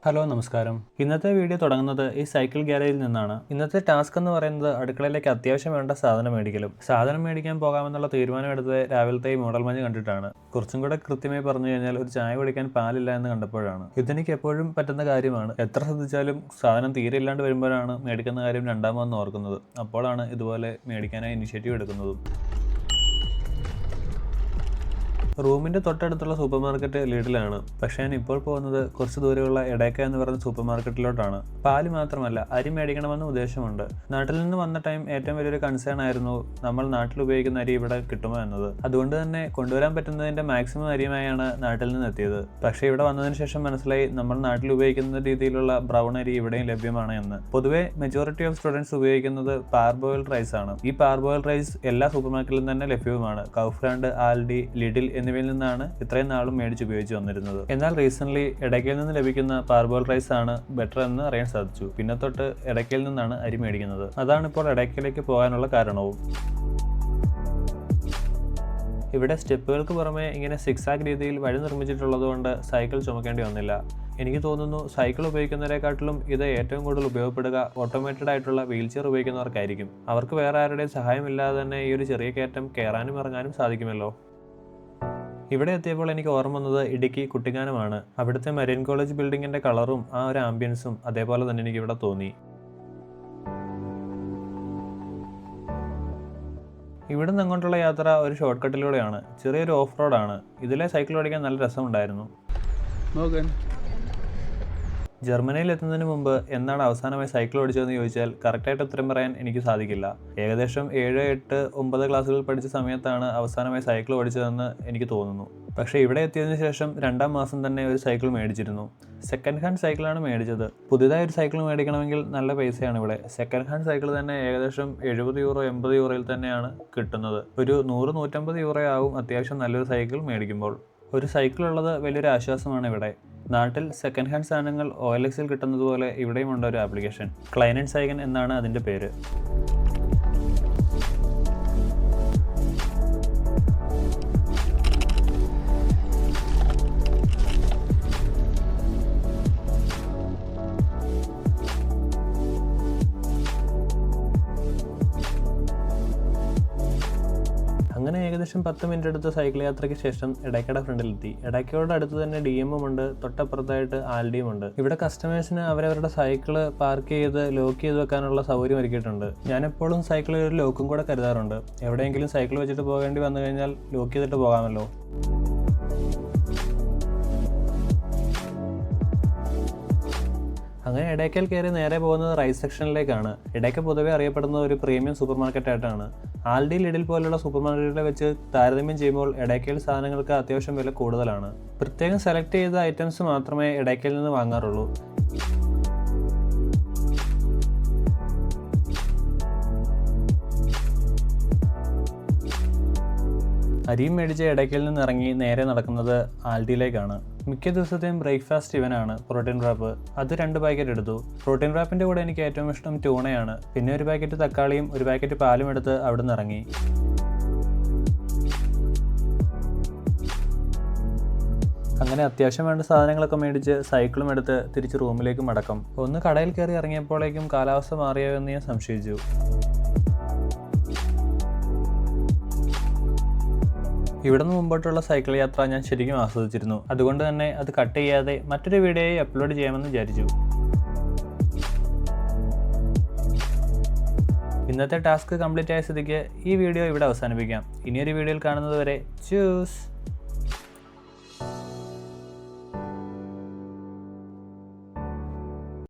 Hello നമസ്കാരം. ഇന്നത്തെ video തുടങ്ങുന്നത് ഈ സൈക്കിൾ ഗ്യാരേജിൽ നിന്നാണ്. ഇന്നത്തെ ടാസ്ക് എന്ന് പറയുന്നത് അടുക്കളയിലേക്ക് അത്യാവശ്യം വേണ്ട സാധനം മേടിക്കലും. സാധനം മേടിക്കാൻ പോകാമെന്നുള്ള തീരുമാനമെടുത്തത് രാവിലത്തെ ഈ മൂടൽമഞ്ഞ് കണ്ടിട്ടാണ്. കുറച്ചും കൂടെ കൃത്യമായി പറഞ്ഞു കഴിഞ്ഞാൽ ഒരു ചായ കുടിക്കാൻ പാലില്ല എന്ന് കണ്ടപ്പോഴാണ്. ഇതെനിക്ക് എപ്പോഴും പറ്റുന്ന കാര്യമാണ്. എത്ര ശ്രദ്ധിച്ചാലും സാധനം തീരെ ഇല്ലാണ്ട് വരുമ്പോഴാണ് മേടിക്കുന്ന കാര്യം രണ്ടാമതെന്ന് ഓർക്കുന്നത്. അപ്പോഴാണ് ഇതുപോലെ മേടിക്കാനായി ഇനിഷ്യേറ്റീവ് എടുക്കുന്നതും. റൂമിൻ്റെ തൊട്ടടുത്തുള്ള സൂപ്പർ മാർക്കറ്റ് ലിഡിലാണ്. പക്ഷേ ഞാൻ ഇപ്പോൾ പോകുന്നത് കുറച്ച് ദൂരെയുള്ള എടേക്ക എന്ന് പറയുന്ന സൂപ്പർ മാർക്കറ്റിലോട്ടാണ്. പാല് മാത്രമല്ല, അരി മേടിക്കണമെന്ന് ഉദ്ദേശമുണ്ട്. നാട്ടിൽ നിന്ന് വന്ന ടൈം ഏറ്റവും വലിയൊരു കൺസേൺ ആയിരുന്നു നമ്മൾ നാട്ടിൽ ഉപയോഗിക്കുന്ന അരി ഇവിടെ കിട്ടുമോ എന്നത്. അതുകൊണ്ട് തന്നെ കൊണ്ടുവരാൻ പറ്റുന്നതിൻ്റെ മാക്സിമം അരിയുമായാണ് നാട്ടിൽ നിന്ന് എത്തിയത്. പക്ഷേ ഇവിടെ വന്നതിന് ശേഷം മനസ്സിലായി നമ്മൾ നാട്ടിൽ ഉപയോഗിക്കുന്ന രീതിയിലുള്ള ബ്രൗൺ അരി ഇവിടെയും ലഭ്യമാണ് എന്ന്. പൊതുവെ മെജോറിറ്റി ഓഫ് സ്റ്റുഡൻസ് ഉപയോഗിക്കുന്നത് പാർബോയിൽഡ് റൈസ് ആണ്. ഈ പാർബോയിൽഡ് റൈസ് എല്ലാ സൂപ്പർ മാർക്കറ്റിലും തന്നെ ലഭ്യവുമാണ്. കൗഫ്രാൻഡ്, ആൽഡി, ലിഡിൽ എന്നിവയിൽ നിന്നാണ് ഇത്രയും നാളും മേടിച്ച് ഉപയോഗിച്ച് വന്നിരുന്നത്. എന്നാൽ റീസെന്റ് എടയ്ക്കയിൽ നിന്ന് ലഭിക്കുന്ന പാർബോയിൽഡ് റൈസ് ആണ് ബെറ്റർ എന്ന് അറിയാൻ സാധിച്ചു. പിന്നെ തൊട്ട് എടയ്ക്കയിൽ നിന്നാണ് അരി മേടിക്കുന്നത്. അതാണ് ഇപ്പോൾ എടയ്ക്കയിലേക്ക് പോകാനുള്ള കാരണവും. ഇവിടെ സ്റ്റെപ്പുകൾക്ക് പുറമെ ഇങ്ങനെ സിക്സാക് രീതിയിൽ വഴി നിർമ്മിച്ചിട്ടുള്ളതുകൊണ്ട് സൈക്കിൾ ചുമക്കേണ്ടി വന്നില്ല. എനിക്ക് തോന്നുന്നു സൈക്കിൾ ഉപയോഗിക്കുന്നവരെക്കാട്ടിലും ഇത് ഏറ്റവും കൂടുതൽ ഉപയോഗപ്പെടുക ഓട്ടോമേറ്റഡ് ആയിട്ടുള്ള വീൽ ചെയർ ഉപയോഗിക്കുന്നവർക്കായിരിക്കും. അവർക്ക് വേറെ ആരുടെയും സഹായമില്ലാതെ തന്നെ ഈ ഒരു ചെറിയ കയറ്റം കയറാനും ഇറങ്ങാനും സാധിക്കുമല്ലോ. ഇവിടെ എത്തിയപ്പോൾ എനിക്ക് ഓർമ്മ വന്നത് ഇടുക്കി കുട്ടിക്കാനമാണ്. അവിടുത്തെ മരീൻ കോളേജ് ബിൽഡിങ്ങിൻ്റെ കളറും ആ ഒരു ആംബിയൻസും അതേപോലെ തന്നെ എനിക്ക് ഇവിടെ തോന്നി. ഇവിടെ നിന്ന് അങ്ങോട്ടുള്ള യാത്ര ഒരു ഷോർട്ട് കട്ടിലൂടെയാണ്. ചെറിയൊരു ഓഫ് റോഡാണ്. ഇതിലെ സൈക്കിൾ ഓടിക്കാൻ നല്ല രസമുണ്ടായിരുന്നു. ജർമ്മനിയിൽ എത്തുന്നതിന് മുമ്പ് എന്നാണ് അവസാനമായി സൈക്കിൾ ഓടിച്ചതെന്ന് ചോദിച്ചാൽ കറക്റ്റായിട്ട് ഉത്തരം പറയാൻ എനിക്ക് സാധിക്കില്ല. ഏകദേശം 7, 8, 9 ക്ലാസ്സുകളിൽ പഠിച്ച സമയത്താണ് അവസാനമായി സൈക്കിൾ ഓടിച്ചതെന്ന് എനിക്ക് തോന്നുന്നു. പക്ഷേ ഇവിടെ എത്തിയതിനു ശേഷം 2ാം മാസം തന്നെ ഒരു സൈക്കിൾ മേടിച്ചിരുന്നു. സെക്കൻഡ് ഹാൻഡ് സൈക്കിളാണ് മേടിച്ചത്. പുതിയതായി ഒരു സൈക്കിൾ മേടിക്കണമെങ്കിൽ നല്ല പൈസയാണ് ഇവിടെ. സെക്കൻഡ് ഹാൻഡ് സൈക്കിൾ തന്നെ ഏകദേശം 70 യൂറോ 80 യൂറോയിൽ തന്നെയാണ് കിട്ടുന്നത്. ഒരു 100-150 യൂറോ ആവും അത്യാവശ്യം നല്ലൊരു സൈക്കിൾ മേടിക്കുമ്പോൾ. ഒരു സൈക്കിൾ ഉള്ളത് വലിയൊരു ആശ്വാസമാണ് ഇവിടെ. നാട്ടിൽ സെക്കൻഡ് ഹാൻഡ് സാധനങ്ങൾ OLXൽ കിട്ടുന്നത് പോലെ ഇവിടെയും ഉണ്ട് ഒരു ആപ്ലിക്കേഷൻ. ക്ലൈനൻഡ് സൈഗൻ എന്നാണ് അതിൻ്റെ പേര്. അങ്ങനെ ഏകദേശം 10 മിനിറ്റ് എടുത്ത സൈക്കിൾ യാത്രയ്ക്ക് ശേഷം എടയ്ക്കയുടെ ഫ്രണ്ടിലെത്തി. എടയ്ക്കയോട് അടുത്ത് തന്നെ DM-ഉം ഉണ്ട്. തൊട്ടപ്പുറത്തായിട്ട് ആൽഡിയും ഉണ്ട്. ഇവിടെ കസ്റ്റമേഴ്സിന് അവരവരുടെ സൈക്കിള് പാർക്ക് ചെയ്ത് ലോക്ക് ചെയ്ത് വെക്കാനുള്ള സൗകര്യം ഒരുക്കിയിട്ടുണ്ട്. ഞാൻ എപ്പോഴും സൈക്കിളിൽ ഒരു ലോക്കും കൂടെ കരുതാറുണ്ട്. എവിടെയെങ്കിലും സൈക്കിൾ വെച്ചിട്ട് പോകേണ്ടി വന്നു കഴിഞ്ഞാൽ ലോക്ക് ചെയ്തിട്ട് പോകാമല്ലോ. അങ്ങനെ എടയ്ക്കൽ കയറി നേരെ പോകുന്നത് റൈസ് സെക്ഷനിലേക്കാണ്. എടയ്ക്ക പൊതുവെ അറിയപ്പെടുന്ന ഒരു പ്രീമിയം സൂപ്പർ മാർക്കറ്റായിട്ടാണ്. ആൽഡി, ലിഡിൽ പോലുള്ള സൂപ്പർ മാർക്കറ്റുകളെ വെച്ച് താരതമ്യം ചെയ്യുമ്പോൾ എടയ്ക്കൽ സാധനങ്ങൾക്ക് അത്യാവശ്യം വില കൂടുതലാണ്. പ്രത്യേകം സെലക്ട് ചെയ്ത ഐറ്റംസ് മാത്രമേ എടയ്ക്കയിൽ നിന്ന് വാങ്ങാറുള്ളൂ. അരിയും മേടിച്ച് ഇടയ്ക്കൽ നിന്ന് ഇറങ്ങി നേരെ നടക്കുന്നത് ആൽഡിയിലേക്കാണ്. മിക്ക ദിവസത്തെയും ബ്രേക്ക്ഫാസ്റ്റ് ഇവനാണ് പ്രോട്ടീൻ റാപ്പ്. അത് 2 പാക്കറ്റ് എടുത്തു. പ്രോട്ടീൻ റാപ്പിൻ്റെ കൂടെ എനിക്ക് ഏറ്റവും ഇഷ്ടം ട്യൂണയാണ്. പിന്നെ ഒരു പാക്കറ്റ് തക്കാളിയും ഒരു പാക്കറ്റ് പാലും എടുത്ത് അവിടെ നിന്ന് ഇറങ്ങി. അങ്ങനെ അത്യാവശ്യം വേണ്ട സാധനങ്ങളൊക്കെ മേടിച്ച് സൈക്കിളും എടുത്ത് തിരിച്ച് റൂമിലേക്ക് മടക്കം. ഒന്ന് കടയിൽ കയറി ഇറങ്ങിയപ്പോഴേക്കും കാലാവസ്ഥ മാറിയോ എന്ന് ഞാൻ സംശയിച്ചു. ഇവിടെ നിന്ന് മുമ്പോട്ടുള്ള സൈക്കിൾ യാത്ര ഞാൻ ശരിക്കും ആസ്വദിച്ചിരുന്നു. അതുകൊണ്ട് തന്നെ അത് കട്ട് ചെയ്യാതെ മറ്റൊരു വീഡിയോയിൽ അപ്ലോഡ് ചെയ്യാമെന്ന് വിചാരിച്ചു. ഇന്നത്തെ ടാസ്ക് കംപ്ലീറ്റ് ആയ സ്ഥിതിക്ക് ഈ വീഡിയോ ഇവിടെ അവസാനിപ്പിക്കാം. ഇനിയൊരു വീഡിയോയിൽ കാണുന്നത് വരെ ചൂസ്.